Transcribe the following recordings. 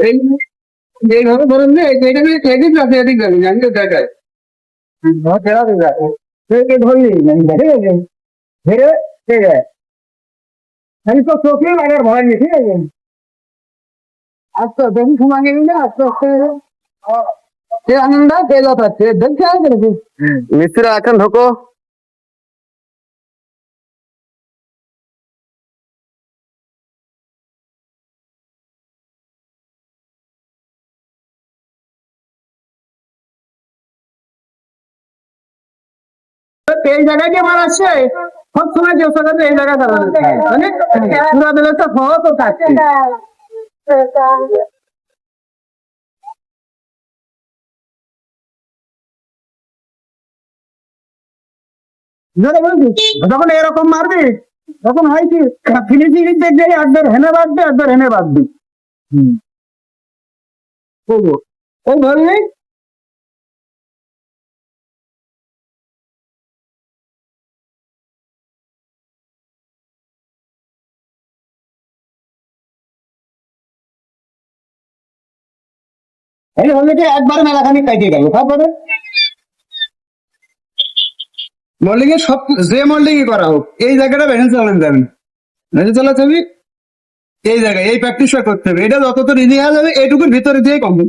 এই এইভাবে ধরেন যে এখানে এদিক আছে এদিক যাবে জানতে দেখায় ধরলি ধরে ধরে ঠিক আছে আমি তো চোখে লাগার ভয় নেই ঠিক আছে আস্তে বেশি সময় গেলি না আস্তে আস্তে সে আনন্দ পেয়ে যাচ্ছে দেখছে মিস্ত্রি এখন ঢোকো এই জায়গায় যে মার আসছে সব সময় যে জায়গাতে এই জায়গায় দাঁড়ানো মানে পুরা দিলে তো সহজ তো থাকছে যখন এরকম মারবি তখন হয় কি ফিনিশিং দেখবে একবার হেনে বাঁধবে একবার হেনে বাঁধবি ওই ধরলি এই হলে যে একবার মেলাখানি কাটিয়ে গেল তারপরে মল্ডিং এর সব যে মল্ডিং করা হোক এই জায়গাটা ভেঙে চালানো যাবে ভেঙে চালাতে হবে এই জায়গায় এই প্র্যাকটিসটা করতে হবে এটা যত তো ইজি হয়ে যাবে এইটুকুর ভিতরে দিয়ে কমবে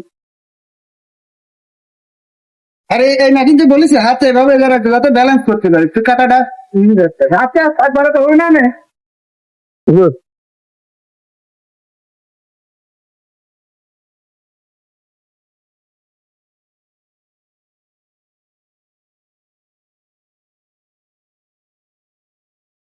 আরে এই নাকি যে বলিস হাতে এভাবে যাতে ব্যালেন্স করতে পারি তুই কাটাটা হাতে একবারে তো ওই না